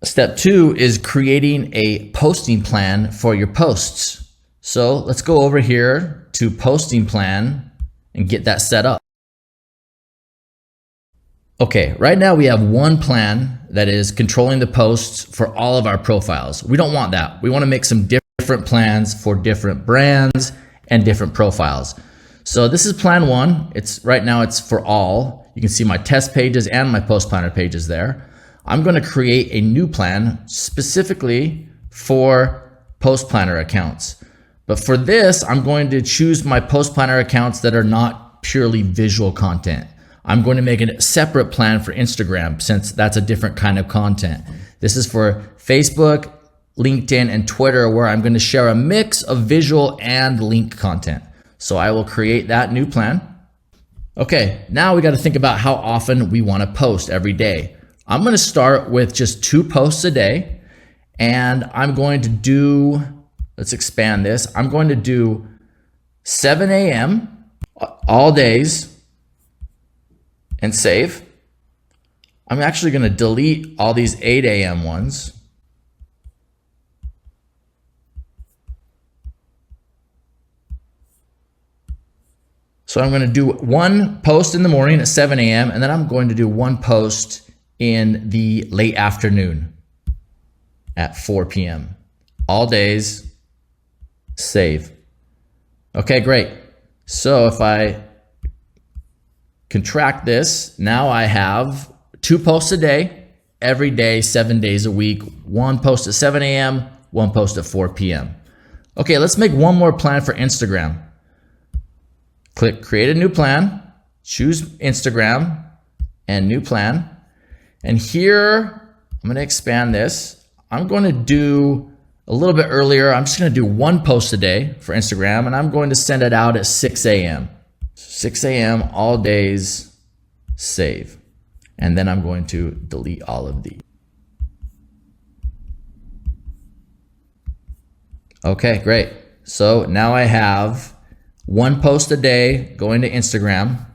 Step 2 is creating a posting plan for your posts. So let's go over here to posting plan and get that set up. Okay, right now we have one plan that is controlling the posts for all of our profiles. We don't want that. We want to make some different plans for different brands and different profiles. So this is plan 1. Right now it's for all. You can see my test pages and my post planner pages there. I'm going to create a new plan specifically for post planner accounts. But for this, I'm going to choose my post planner accounts that are not purely visual content. I'm going to make a separate plan for Instagram since that's a different kind of content. This is for Facebook, LinkedIn, and Twitter, where I'm going to share a mix of visual and link content. So I will create that new plan. Okay, now we got to think about how often we want to post every day. I'm going to start with just 2 posts a day, and I'm going to do, let's expand this. I'm going to do 7 a.m. all days and save. I'm actually going to delete all these 8 a.m. ones. So I'm going to do 1 post in the morning at 7 a.m. and then I'm going to do 1 post in the late afternoon at 4 p.m. All days, save. Okay, great. So if I contract this, now I have 2 posts a day, every day, 7 days a week, 1 post at 7 a.m., 1 post at 4 p.m. Okay, let's make one more plan for Instagram. Click create a new plan, choose Instagram and new plan. And here, I'm going to expand this. I'm going to do a little bit earlier. I'm just going to do 1 post a day for Instagram, and I'm going to send it out at 6 a.m. 6 a.m. all days, save. And then I'm going to delete all of these. Okay, great. So now I have 1 post a day going to Instagram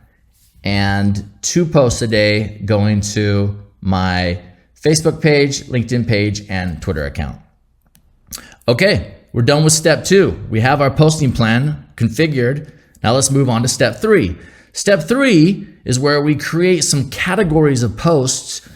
and 2 posts a day going to my Facebook page, LinkedIn page, and Twitter account. Okay, we're done with step 2. We have our posting plan configured. Now let's move on to step 3. Step 3 is where we create some categories of posts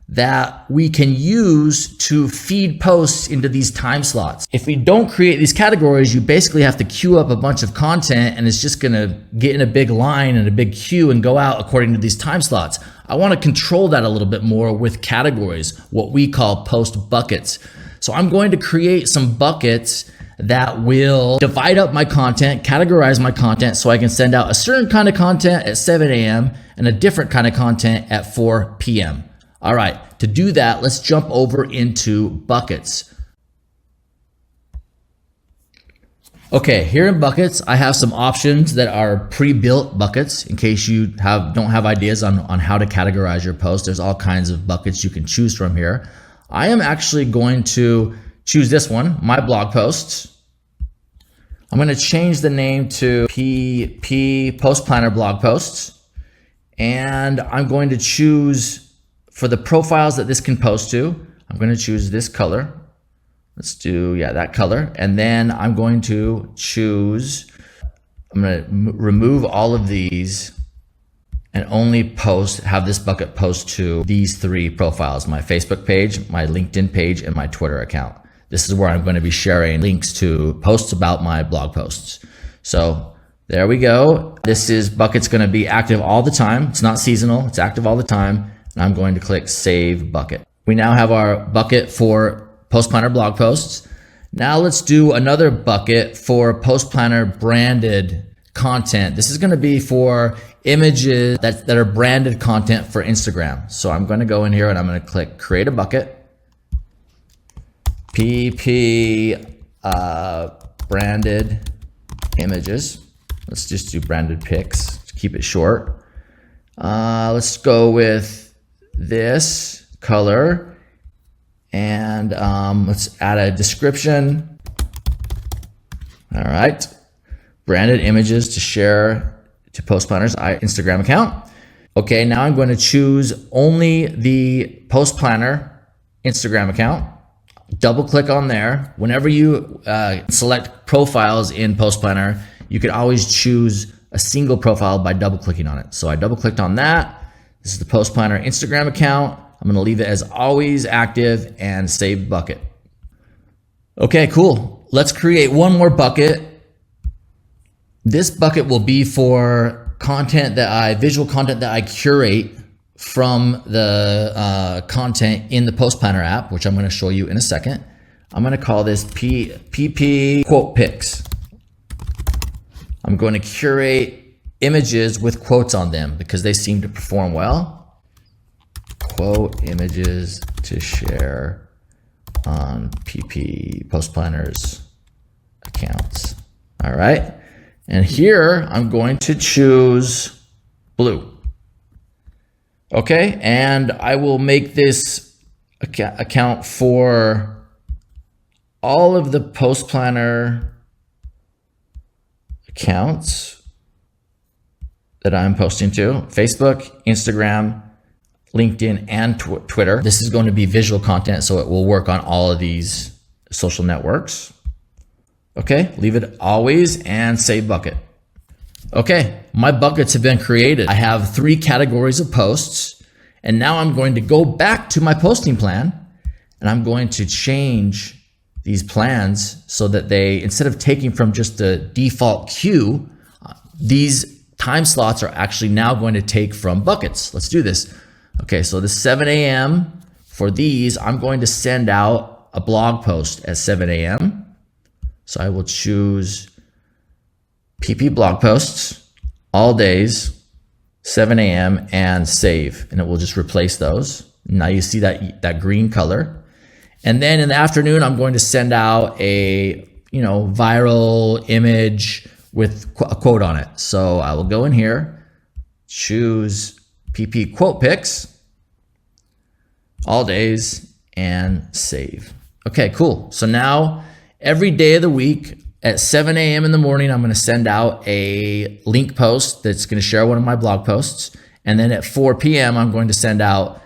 that we can use to feed posts into these time slots. If we don't create these categories, you basically have to queue up a bunch of content and it's just gonna get in a big line and a big queue and go out according to these time slots. I wanna control that a little bit more with categories, what we call post buckets. So I'm going to create some buckets that will divide up my content, categorize my content so I can send out a certain kind of content at 7 a.m. and a different kind of content at 4 p.m. All right, to do that, let's jump over into buckets. Okay, here in buckets, I have some options that are pre-built buckets in case you don't have ideas on how to categorize your post. There's all kinds of buckets you can choose from here. I am actually going to choose this one, my blog posts. I'm going to change the name to PP Post Planner Blog Posts. And I'm going to choose, for the profiles that this can post to, I'm going to choose this color. Let's do, that color. And then I'm going to choose, I'm going to remove all of these and only have this bucket post to these 3 profiles, my Facebook page, my LinkedIn page, and my Twitter account. This is where I'm going to be sharing links to posts about my blog posts. So there we go. This bucket's going to be active all the time. It's not seasonal, it's active all the time. And I'm going to click Save Bucket. We now have our bucket for Post Planner blog posts. Now let's do another bucket for Post Planner branded content. This is going to be for images that are branded content for Instagram. So I'm going to go in here and I'm going to click Create a Bucket. PP branded images. Let's just do branded pics to keep it short. Let's go with this color and let's add a description. All right, branded images to share to Post Planner's Instagram account. Okay, now I'm going to choose only the Post Planner Instagram account. Double click on there. Whenever you select profiles in postplanner, you can always choose a single profile by double clicking on it. So I double clicked on that. This is the postplanner Instagram account. I'm going to leave it as always active and save bucket. Okay, cool. Let's create one more bucket. This bucket will be for visual content that I curate from the content in the postplanner app, which I'm going to show you in a second. I'm going to call this PP quote pics. I'm going to curate images with quotes on them because they seem to perform well. Quote images to share on PP postplanners accounts. All right. And here I'm going to choose blue. Okay. And I will make this account for all of the postplanner accounts that I'm posting to: Facebook, Instagram, LinkedIn, and Twitter. This is going to be visual content, so it will work on all of these social networks. Okay, leave it always and save bucket. Okay, my buckets have been created. I have 3 categories of posts, and now I'm going to go back to my posting plan, and I'm going to change these plans so that they, instead of taking from just the default queue, these time slots are actually now going to take from buckets. Let's do this. Okay, so the 7 a.m. for these, I'm going to send out a blog post at 7 a.m. So I will choose PP blog posts, all days, 7 a.m. and save, and it will just replace those. Now you see that green color. And then in the afternoon, I'm going to send out a viral image with a quote on it. So I will go in here, choose PP quote pics, all days, and save. Okay, cool. So now every day of the week at 7 a.m. in the morning, I'm going to send out a link post that's going to share one of my blog posts. And then at 4 p.m., I'm going to send out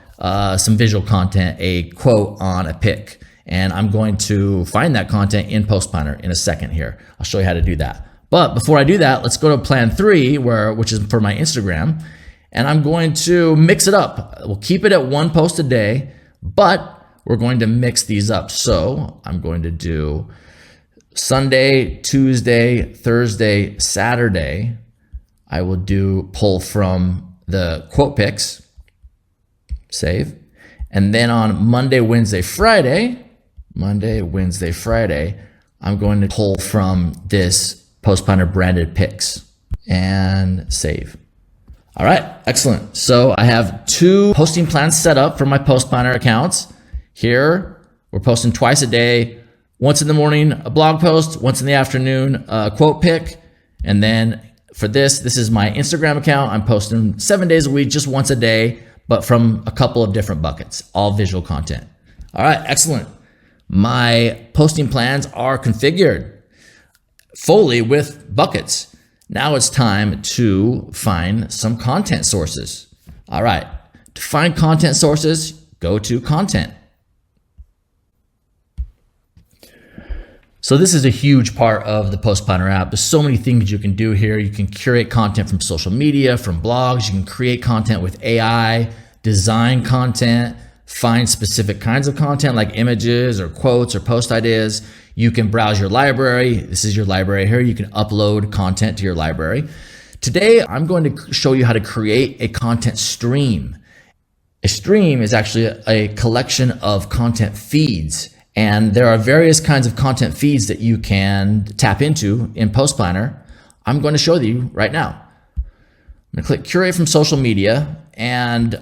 some visual content, a quote on a pic. And I'm going to find that content in postplanner in a second here. I'll show you how to do that. But before I do that, let's go to plan 3, which is for my Instagram. And I'm going to mix it up. We'll keep it at 1 post a day, but we're going to mix these up. So I'm going to do Sunday, Tuesday, Thursday, Saturday. I will pull from the quote pics, save. And then on Monday, Wednesday, Friday, I'm going to pull from this postplanner branded pics and save. All right, excellent. So I have 2 posting plans set up for my postplanner accounts. Here, we're posting twice a day, once in the morning, a blog post, once in the afternoon, a quote pic. And then for this is my Instagram account. I'm posting 7 days a week, just once a day, but from a couple of different buckets, all visual content. All right, excellent. My posting plans are configured fully with buckets. Now it's time to find some content sources. All right, to find content sources, go to content. So this is a huge part of the postplanner app. There's so many things you can do here. You can curate content from social media, from blogs. You can create content with AI, design content, find specific kinds of content like images or quotes or post ideas. You can browse your library. This is your library here. You can upload content to your library. Today, I'm going to show you how to create a content stream. A stream is actually a collection of content feeds. And there are various kinds of content feeds that you can tap into in postplanner. I'm going to show you right now. I'm going to click curate from social media, and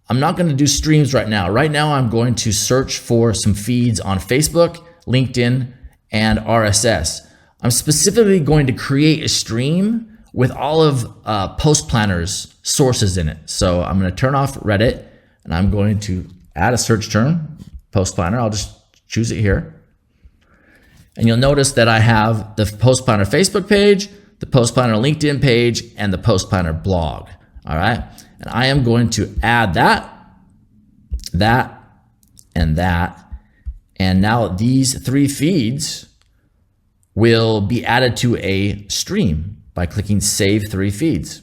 I'm not going to do streams right now. Right now, I'm going to search for some feeds on Facebook, LinkedIn, and RSS. I'm specifically going to create a stream with all of postplanner's sources in it. So I'm going to turn off Reddit, and I'm going to add a search term, postplanner. I'll just choose it here. And you'll notice that I have the postplanner Facebook page, the postplanner LinkedIn page, and the postplanner blog. All right. And I am going to add that, and that. And now these 3 feeds will be added to a stream by clicking Save 3 Feeds.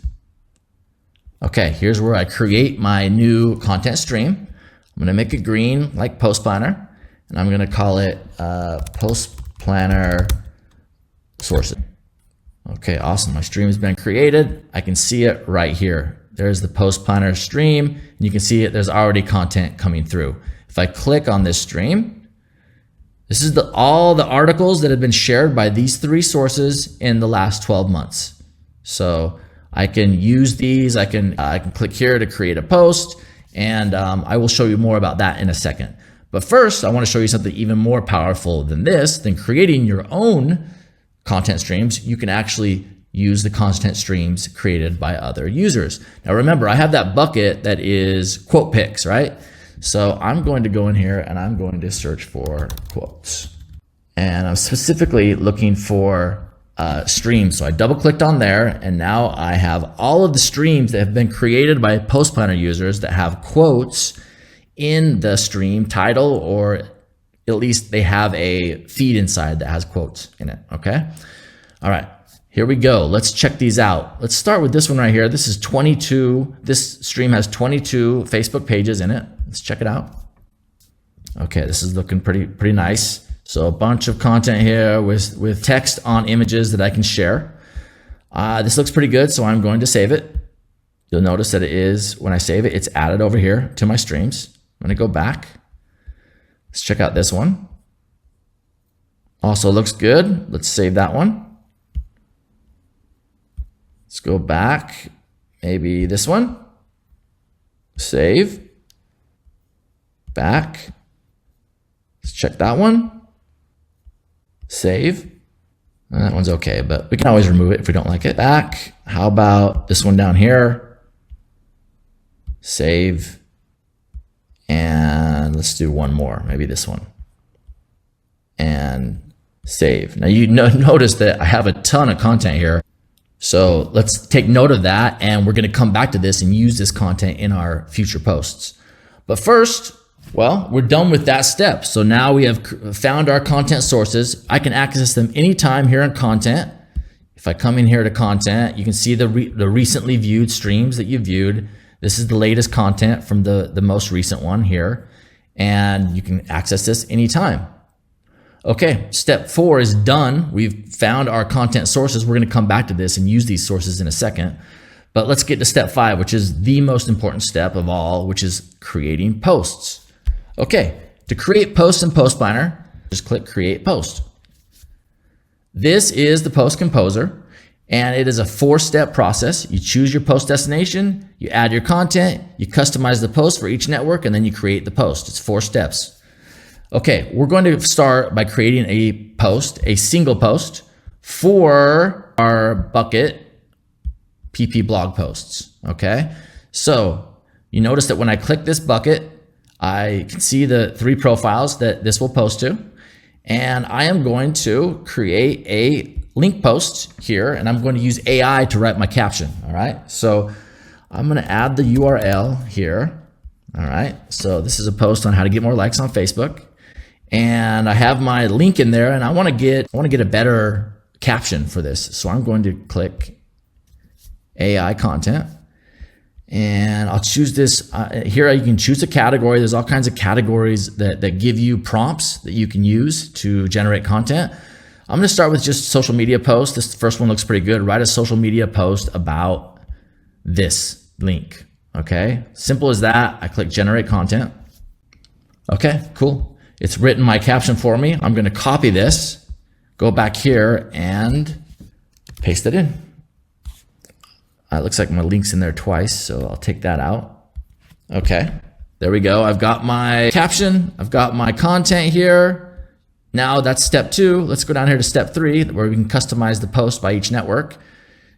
Okay, here's where I create my new content stream. I'm gonna make it green like Post Planner, and I'm gonna call it Post Planner Sources. Okay, awesome. My stream has been created. I can see it right here. There's the Post Planner stream, and you can see it. There's already content coming through. If I click on this stream, this is all the articles that have been shared by these 3 sources in the last 12 months. So I can use these. I can click here to create a post, and I will show you more about that in a second. But first, I want to show you something even more powerful than this, than creating your own content streams. You can actually use the content streams created by other users. Now remember, I have that bucket that is quote picks, right? So I'm going to go in here and I'm going to search for quotes. And I'm specifically looking for streams. So I double clicked on there, and now I have all of the streams that have been created by Post Planner users that have quotes in the stream title, or at least they have a feed inside that has quotes in it, okay? All right, here we go. Let's check these out. Let's start with this one right here. This is 22, this stream has 22 Facebook pages in it. Let's check it out. Okay, this is looking pretty nice. So a bunch of content here with text on images that I can share. This looks pretty good, so I'm going to save it. You'll notice that it is, when I save it, it's added over here to my streams. I'm gonna go back. Let's check out this one. Also looks good. Let's save that one. Let's go back. Maybe this one. Save. Back. Let's check that one. Save. That one's okay, but we can always remove it if we don't like it. Back. How about this one down here? Save. And let's do one more, maybe this one. And save. Now you notice that I have a ton of content here. So let's take note of that, and we're gonna come back to this and use this content in our future posts. But first, well, we're done with that step. So now we have found our content sources. I can access them anytime here in content. If I come in here to content, you can see the recently viewed streams that you viewed. This is the latest content from the most recent one here, and you can access this anytime. Okay, step 4 is done. We've found our content sources. We're gonna come back to this and use these sources in a second. But let's get to step 5, which is the most important step of all, which is creating posts. Okay, to create posts in Post Planner, just click Create Post. This is the Post Composer, and it is a 4-step process. You choose your post destination, you add your content, you customize the post for each network, and then you create the post. It's 4 steps. Okay, we're going to start by creating a post, a single post for our bucket PP blog posts, okay? So you notice that when I click this bucket, I can see the 3 profiles that this will post to, and I am going to create a link post here, and I'm going to use AI to write my caption, all right? So I'm gonna add the URL here, all right? So this is a post on how to get more likes on Facebook, and I have my link in there, and I wanna get a better caption for this. So I'm going to click AI content, and I'll choose this. Here you can choose a category. There's all kinds of categories that give you prompts that you can use to generate content. I'm gonna start with just social media posts. This first one looks pretty good. Write a social media post about this link, okay? Simple as that. I click generate content. Okay, cool. It's written my caption for me. I'm gonna copy this, go back here and paste it in. It looks like my link's in there twice, so I'll take that out. Okay, there we go. I've got my caption, I've got my content here. Now that's step 2. Let's go down here to step 3, where we can customize the post by each network.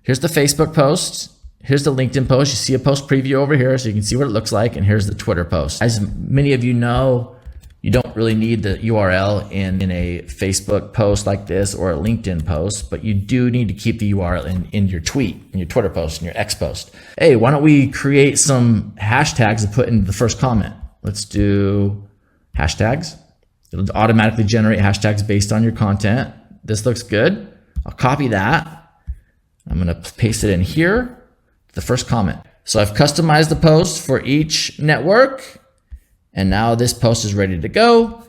Here's the Facebook post. Here's the LinkedIn post. You see a post preview over here, so you can see what it looks like. And here's the Twitter post. As many of you know, you don't really need the URL in a Facebook post like this or a LinkedIn post, but you do need to keep the URL in your tweet, in your Twitter post, in your X post. Hey, why don't we create some hashtags to put in the first comment? Let's do hashtags. It'll automatically generate hashtags based on your content. This looks good. I'll copy that. I'm going to paste it in here, the first comment. So I've customized the post for each network, and now this post is ready to go.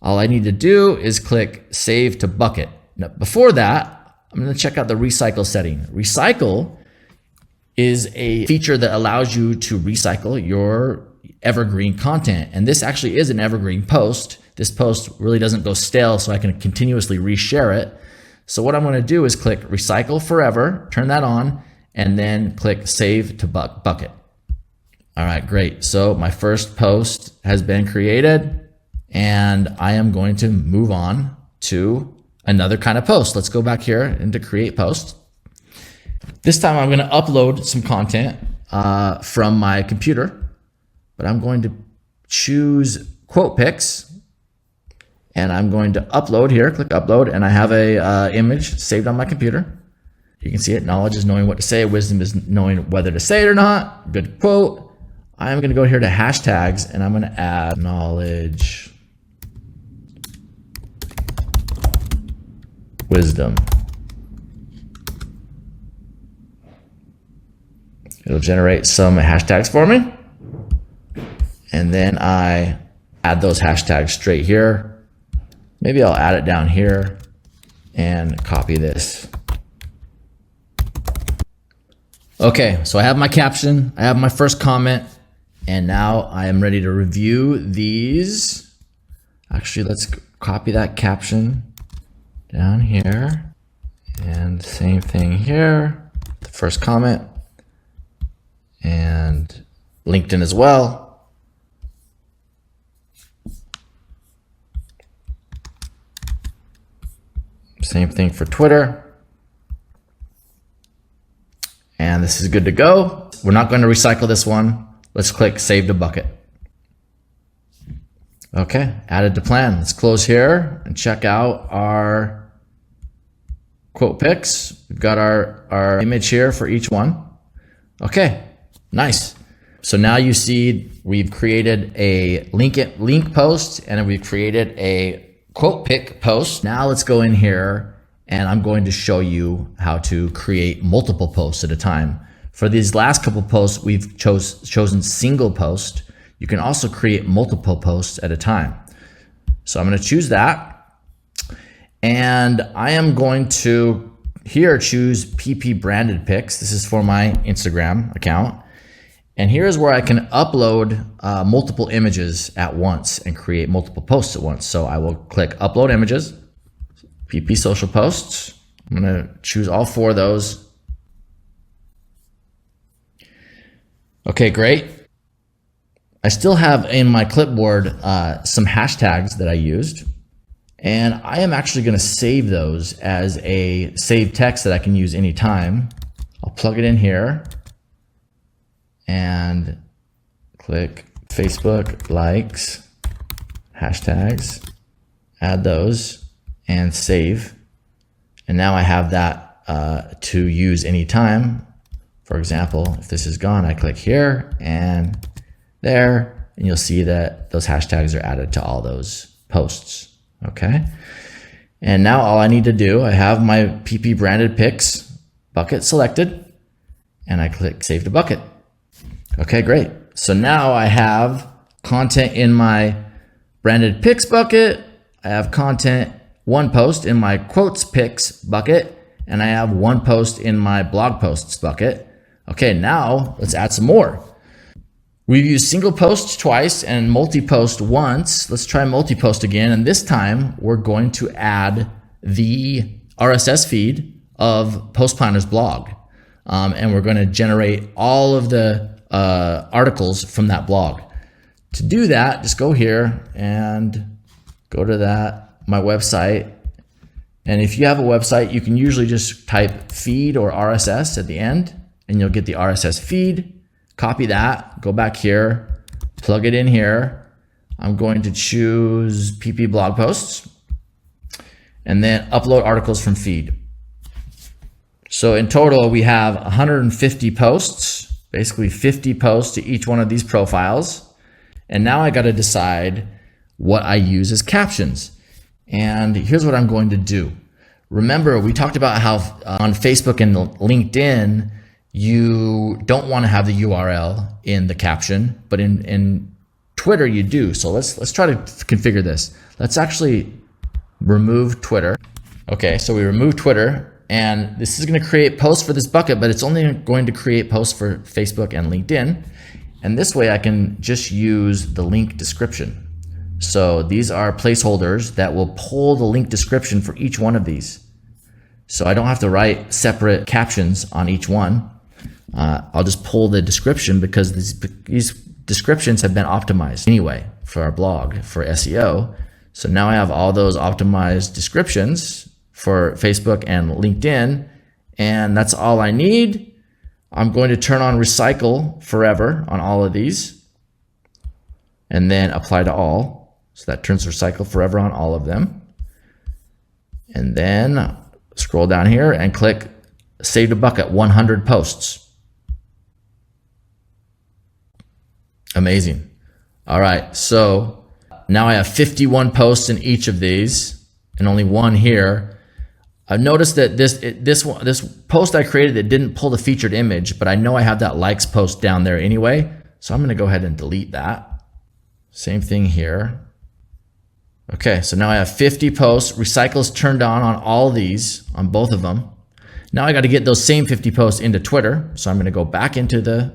All I need to do is click Save to Bucket. Now, before that, I'm going to check out the recycle setting. Recycle is a feature that allows you to recycle your evergreen content. And this actually is an evergreen post. This post really doesn't go stale, so I can continuously reshare it. So what I'm going to do is click Recycle Forever, turn that on, and then click Save to Bucket. All right, great. So my first post has been created, and I am going to move on to another kind of post. Let's go back here into Create Post. This time I'm going to upload some content from my computer, but I'm going to choose quote pics, and I'm going to upload here, click upload, and I have a image saved on my computer. You can see it. Knowledge is knowing what to say. Wisdom is knowing whether to say it or not. Good quote. I'm going to go here to hashtags, and I'm going to add knowledge, wisdom. It'll generate some hashtags for me. And then I add those hashtags straight here. Maybe I'll add it down here and copy this. Okay, so I have my caption, I have my first comment, and now I am ready to review these. Actually, let's copy that caption down here. And same thing here, the first comment, and LinkedIn as well. Same thing for Twitter. And this is good to go. We're not going to recycle this one. Let's click Save to Bucket. Okay, added to plan. Let's close here and check out our quote pics. We've got our image here for each one. Okay, nice. So now you see we've created a link post, and then we've created a quote pic post. Now let's go in here, and I'm going to show you how to create multiple posts at a time. For these last couple posts, we've chosen single post. You can also create multiple posts at a time. So I'm going to choose that. And I am going to here choose PP branded pics. This is for my Instagram account. And here's where I can upload multiple images at once and create multiple posts at once. So I will click Upload Images, PP Social Posts. I'm going to choose all 4 of those. Okay, great. I still have in my clipboard some hashtags that I used, and I am actually going to save those as a saved text that I can use anytime. I'll plug it in here and click Facebook likes, hashtags, add those, and save. And now I have that to use anytime. For example, if this is gone, I click here and there, and you'll see that those hashtags are added to all those posts. Okay. And now all I need to do, I have my PP branded pics bucket selected, and I click Save to Bucket. Okay, great. So now I have content in my branded pics bucket. I have content, 1 post in my quotes pics bucket, and I have 1 post in my blog posts bucket. Okay, now let's add some more. We've used single post twice and multi-post once. Let's try multi-post again. And this time we're going to add the RSS feed of Post Planner's blog. And we're going to generate all of the articles from that blog. To do that, just go here and go to my website. And if you have a website, you can usually just type feed or RSS at the end, and you'll get the RSS feed. Copy that, go back here, plug it in here. I'm going to choose PP blog posts, and then upload articles from feed. So in total, we have 150 posts, basically 50 posts to each one of these profiles. And now I got to decide what I use as captions. And here's what I'm going to do. Remember, we talked about how on Facebook and LinkedIn, you don't want to have the URL in the caption, but in Twitter you do. So let's try to configure this. Let's actually remove Twitter. Okay, so we remove Twitter, and this is going to create posts for this bucket, but it's only going to create posts for Facebook and LinkedIn. And this way I can just use the link description. So these are placeholders that will pull the link description for each one of these. So I don't have to write separate captions on each one. I'll just pull the description because these descriptions have been optimized anyway for our blog, for SEO. So now I have all those optimized descriptions for Facebook and LinkedIn, and that's all I need. I'm going to turn on recycle forever on all of these and then apply to all. So that turns recycle forever on all of them. And then scroll down here and click save to bucket 100 posts. Amazing. All right, so now I have 51 posts in each of these and only one here. I've noticed that this post I created, it didn't pull the featured image, but I know I have that likes post down there anyway. So I'm gonna go ahead and delete that. Same thing here. Okay, so now I have 50 posts. Recycle's turned on all of these, on both of them. Now I got to get those same 50 posts into Twitter. So I'm going to go back into the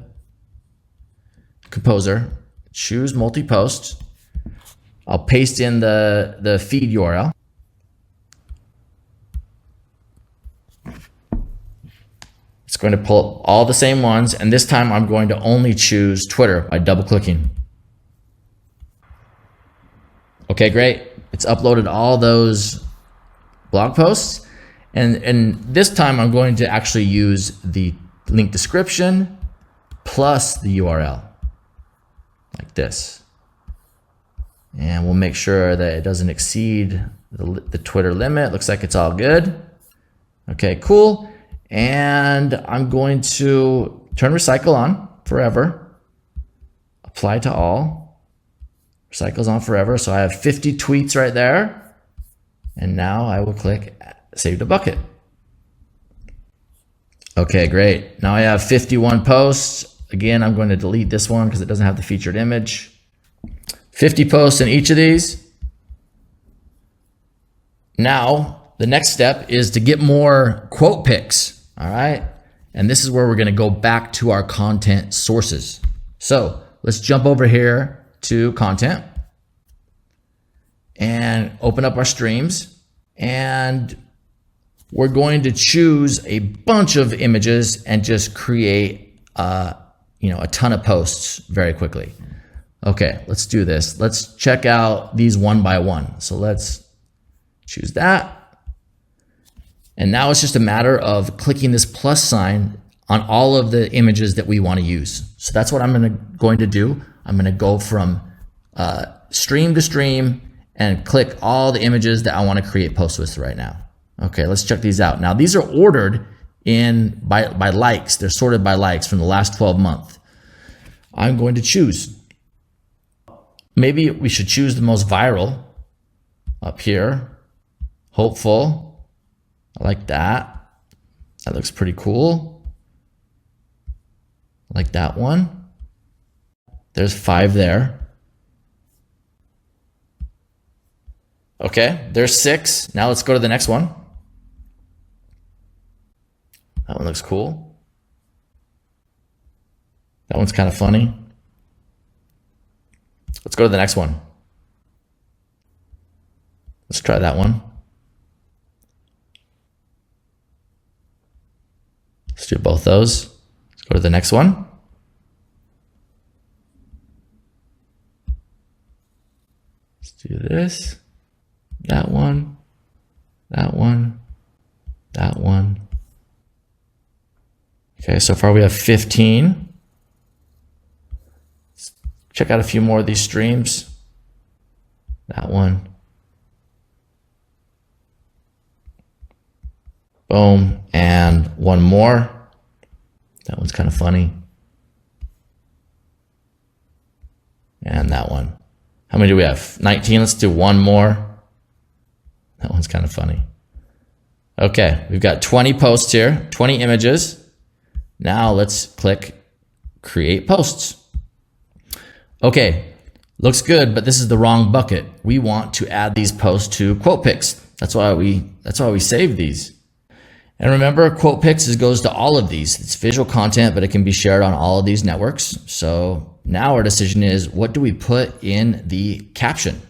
composer, choose multi-post. I'll paste in the feed URL. It's going to pull all the same ones, and this time I'm going to only choose Twitter by double-clicking. Okay, great. It's uploaded all those blog posts. And this time I'm going to actually use the link description plus the URL like this. And we'll make sure that it doesn't exceed the Twitter limit. Looks like it's all good. Okay, cool. And I'm going to turn recycle on forever, apply to all. Recycle's on forever. So I have 50 tweets right there. And now I will click save to bucket. Okay, great. Now I have 51 posts. Again, I'm going to delete this one because it doesn't have the featured image. 50 posts in each of these. Now, the next step is to get more quote picks. All right. And this is where we're going to go back to our content sources. So let's jump over here to content and open up our streams, and we're going to choose a bunch of images and just create a ton of posts very quickly. Okay, let's do this. Let's check out these one by one. So let's choose that. And now it's just a matter of clicking this plus sign on all of the images that we want to use. So that's what I'm going to do. I'm going to go from stream to stream and click all the images that I want to create posts with right now. Okay, let's check these out. Now these are ordered by likes. They're sorted by likes from the last 12 months. I'm going to choose. Maybe we should choose the most viral up here. Hopeful. I like that. That looks pretty cool. I like that one. There's 5 there. Okay, there's 6. Now let's go to the next one. That one looks cool. That one's kind of funny. Let's go to the next one. Let's try that one. Let's do both those. Let's go to the next one. Let's do this. That one. That one. That one. Okay, so far we have 15. Let's check out a few more of these streams. That one. Boom. And one more. That one's kind of funny. And that one. How many do we have? 19. Let's do one more. That one's kind of funny. Okay, we've got 20 posts here, 20 images. Now let's click create posts. Okay, looks good, but this is the wrong bucket. We want to add these posts to quote pics. That's why we save these. And remember, quote pics goes to all of these. It's visual content, but it can be shared on all of these networks. So now our decision is, what do we put in the caption?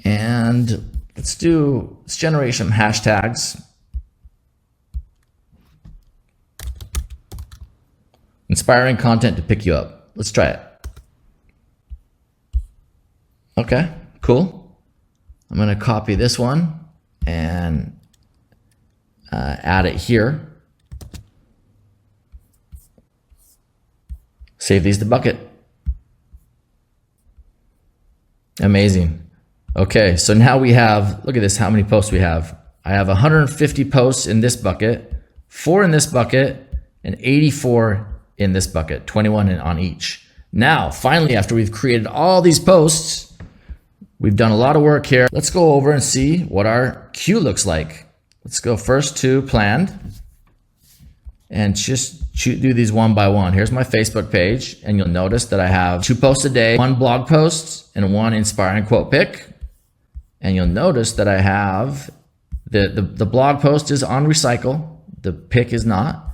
And let's generate some hashtags. Inspiring content to pick you up. Let's try it. Okay, cool. I'm gonna copy this one and add it here. Save these to bucket. Amazing. Okay, so now we have, look at this, how many posts we have. I have 150 posts in this bucket, 4 in this bucket, and 84 in this bucket, 21 on each. Now, finally, after we've created all these posts, we've done a lot of work here. Let's go over and see what our queue looks like. Let's go first to planned and just do these one by one. Here's my Facebook page, and you'll notice that I have 2 posts a day, 1 blog post and 1 inspiring quote pic. And you'll notice that I have the blog post is on recycle, the pic is not.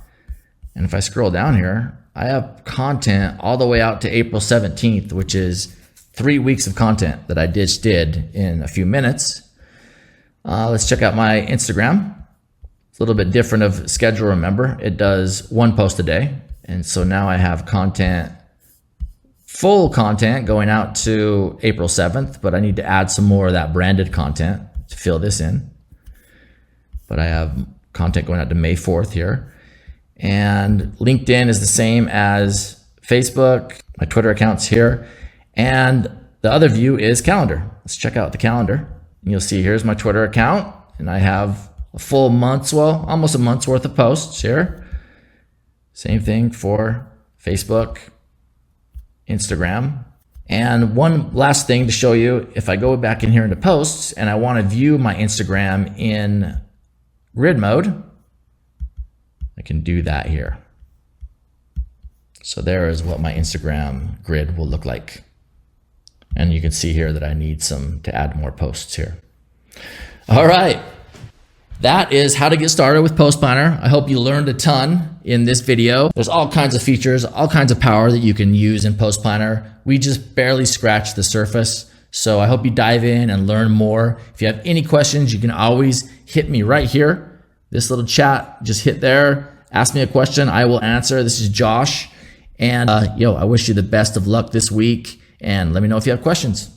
And if I scroll down here, I have content all the way out to April 17th, which is 3 weeks of content that I just did in a few minutes. Let's check out my Instagram. It's a little bit different of schedule, remember. It does 1 post a day. And so now I have content, full content going out to April 7th, but I need to add some more of that branded content to fill this in. But I have content going out to May 4th here. And LinkedIn is the same as Facebook. My Twitter account's here. And the other view is calendar. Let's check out the calendar. And you'll see here's my Twitter account. And I have a full month's, well, almost a month's worth of posts here. Same thing for Facebook, Instagram. And one last thing to show you, if I go back in here into posts and I want to view my Instagram in grid mode, I can do that here. So there is what my Instagram grid will look like. And you can see here that I need to add more posts here. All right. That is how to get started with Post Planner. I hope you learned a ton in this video. There's all kinds of features, all kinds of power that you can use in Post Planner. We just barely scratched the surface. So I hope you dive in and learn more. If you have any questions, you can always hit me right here. This little chat, just hit there, ask me a question, I will answer. This is Josh. And I wish you the best of luck this week, and let me know if you have questions.